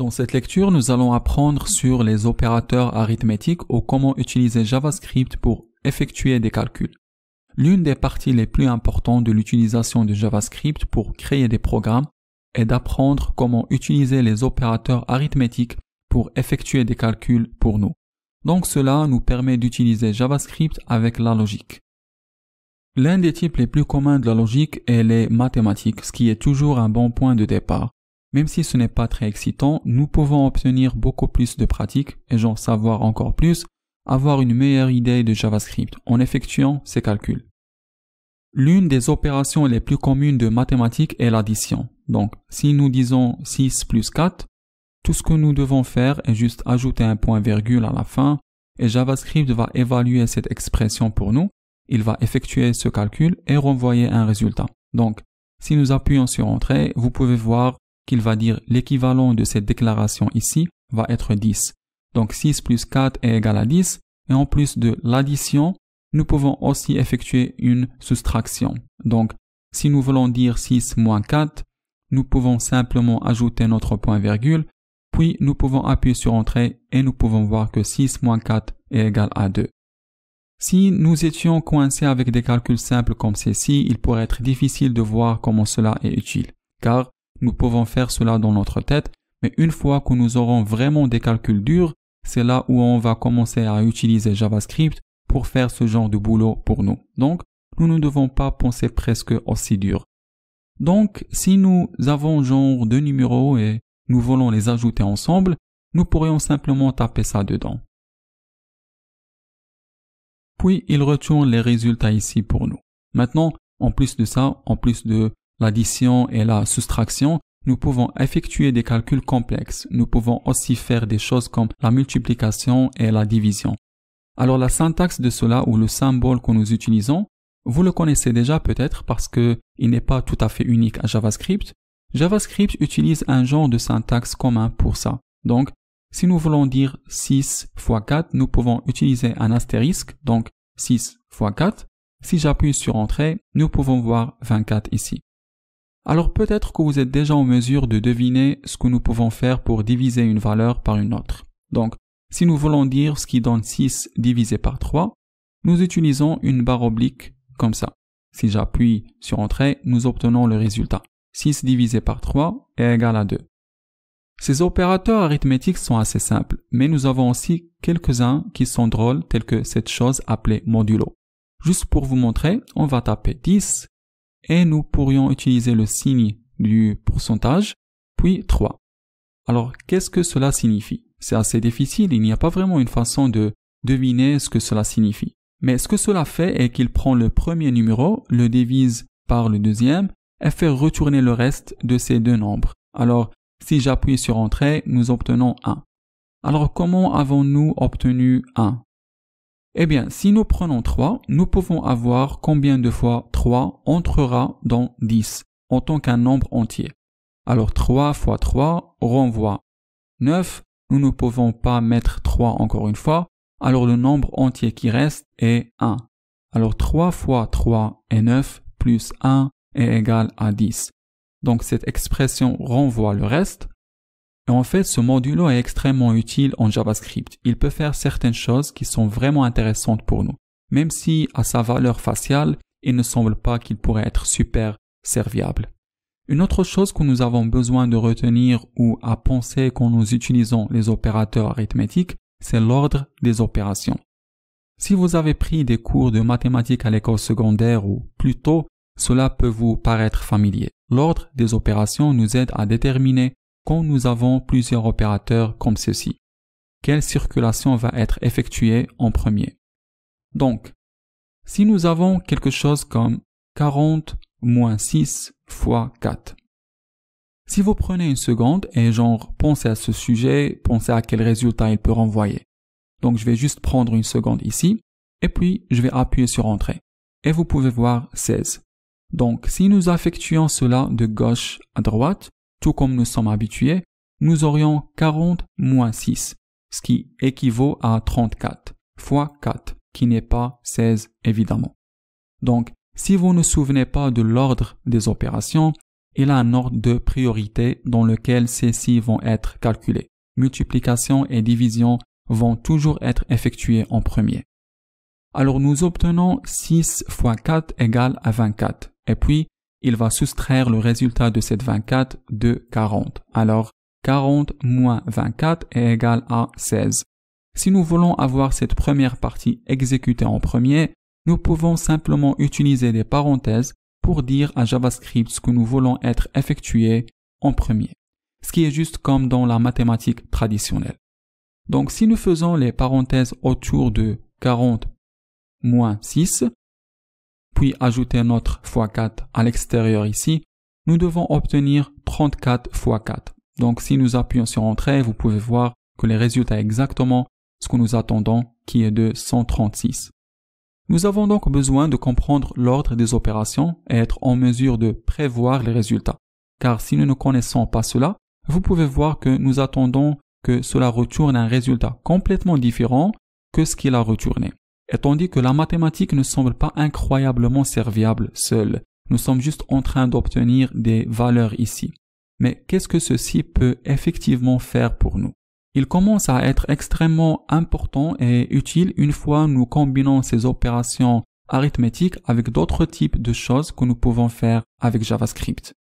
Dans cette lecture, nous allons apprendre sur les opérateurs arithmétiques ou comment utiliser JavaScript pour effectuer des calculs. L'une des parties les plus importantes de l'utilisation de JavaScript pour créer des programmes est d'apprendre comment utiliser les opérateurs arithmétiques pour effectuer des calculs pour nous. Donc cela nous permet d'utiliser JavaScript avec la logique. L'un des types les plus communs de la logique est les mathématiques, ce qui est toujours un bon point de départ. Même si ce n'est pas très excitant, nous pouvons obtenir beaucoup plus de pratique et j'en savoir encore plus, avoir une meilleure idée de JavaScript en effectuant ces calculs. L'une des opérations les plus communes de mathématiques est l'addition. Donc, si nous disons 6 plus 4, tout ce que nous devons faire est juste ajouter un point-virgule à la fin et JavaScript va évaluer cette expression pour nous. Il va effectuer ce calcul et renvoyer un résultat. Donc, si nous appuyons sur Entrée, vous pouvez voir qu'il va dire l'équivalent de cette déclaration ici va être 10. Donc 6 plus 4 est égal à 10 et en plus de l'addition, nous pouvons aussi effectuer une soustraction. Donc si nous voulons dire 6 moins 4, nous pouvons simplement ajouter notre point-virgule, puis nous pouvons appuyer sur Entrée et nous pouvons voir que 6 moins 4 est égal à 2. Si nous étions coincés avec des calculs simples comme ceci, il pourrait être difficile de voir comment cela est utile, car nous pouvons faire cela dans notre tête, mais une fois que nous aurons vraiment des calculs durs, c'est là où on va commencer à utiliser JavaScript pour faire ce genre de boulot pour nous. Donc, nous ne devons pas penser presque aussi dur. Donc, si nous avons genre deux numéros et nous voulons les ajouter ensemble, nous pourrions simplement taper ça dedans. Puis, il retourne les résultats ici pour nous. Maintenant, en plus de ça, en plus de l'addition et la soustraction, nous pouvons effectuer des calculs complexes. Nous pouvons aussi faire des choses comme la multiplication et la division. Alors la syntaxe de cela ou le symbole que nous utilisons, vous le connaissez déjà peut-être parce que il n'est pas tout à fait unique à JavaScript. JavaScript utilise un genre de syntaxe commun pour ça. Donc, si nous voulons dire 6 fois 4, nous pouvons utiliser un astérisque, donc 6 fois 4. Si j'appuie sur Entrée, nous pouvons voir 24 ici. Alors peut-être que vous êtes déjà en mesure de deviner ce que nous pouvons faire pour diviser une valeur par une autre. Donc, si nous voulons dire ce qui donne 6 divisé par 3, nous utilisons une barre oblique comme ça. Si j'appuie sur Entrée, nous obtenons le résultat. 6 divisé par 3 est égal à 2. Ces opérateurs arithmétiques sont assez simples, mais nous avons aussi quelques-uns qui sont drôles, tels que cette chose appelée modulo. Juste pour vous montrer, on va taper 10 et nous pourrions utiliser le signe du pourcentage, puis 3. Alors, qu'est-ce que cela signifie? C'est assez difficile, il n'y a pas vraiment une façon de deviner ce que cela signifie. Mais ce que cela fait est qu'il prend le premier numéro, le divise par le deuxième et fait retourner le reste de ces deux nombres. Alors, si j'appuie sur Entrée, nous obtenons 1. Alors, comment avons-nous obtenu 1? Eh bien, si nous prenons 3, nous pouvons avoir combien de fois 3 entrera dans 10 en tant qu'un nombre entier. Alors 3 fois 3 renvoie 9. Nous ne pouvons pas mettre 3 encore une fois. Alors le nombre entier qui reste est 1. Alors 3 fois 3 est 9 plus 1 est égal à 10. Donc cette expression renvoie le reste. Et en fait, ce modulo est extrêmement utile en JavaScript. Il peut faire certaines choses qui sont vraiment intéressantes pour nous. Même si, à sa valeur faciale, il ne semble pas qu'il pourrait être super serviable. Une autre chose que nous avons besoin de retenir ou à penser quand nous utilisons les opérateurs arithmétiques, c'est l'ordre des opérations. Si vous avez pris des cours de mathématiques à l'école secondaire ou plus tôt, cela peut vous paraître familier. L'ordre des opérations nous aide à déterminer quand nous avons plusieurs opérateurs comme ceci, quelle circulation va être effectuée en premier. Donc, si nous avons quelque chose comme 40 moins 6 fois 4. Si vous prenez une seconde et genre pensez à ce sujet, pensez à quel résultat il peut renvoyer. Donc je vais juste prendre une seconde ici et puis je vais appuyer sur Entrée. Et vous pouvez voir 16. Donc si nous effectuons cela de gauche à droite, tout comme nous sommes habitués, nous aurions 40 moins 6, ce qui équivaut à 34, fois 4, qui n'est pas 16 évidemment. Donc, si vous ne vous souvenez pas de l'ordre des opérations, il a un ordre de priorité dans lequel ceux-ci vont être calculés. Multiplication et division vont toujours être effectués en premier. Alors nous obtenons 6 fois 4 égale à 24. Et puis, il va soustraire le résultat de cette 24 de 40. Alors, 40 moins 24 est égal à 16. Si nous voulons avoir cette première partie exécutée en premier, nous pouvons simplement utiliser des parenthèses pour dire à JavaScript ce que nous voulons être effectué en premier. Ce qui est juste comme dans la mathématique traditionnelle. Donc si nous faisons les parenthèses autour de 40 moins 6, puis ajouter notre fois 4 à l'extérieur ici, nous devons obtenir 34 fois 4. Donc si nous appuyons sur Entrée, vous pouvez voir que les résultats est exactement ce que nous attendons, qui est de 136. Nous avons donc besoin de comprendre l'ordre des opérations et être en mesure de prévoir les résultats. Car si nous ne connaissons pas cela, vous pouvez voir que nous attendons que cela retourne un résultat complètement différent que ce qu'il a retourné. Et tandis que la mathématique ne semble pas incroyablement serviable seule. Nous sommes juste en train d'obtenir des valeurs ici. Mais qu'est-ce que ceci peut effectivement faire pour nous? Il commence à être extrêmement important et utile une fois nous combinons ces opérations arithmétiques avec d'autres types de choses que nous pouvons faire avec JavaScript.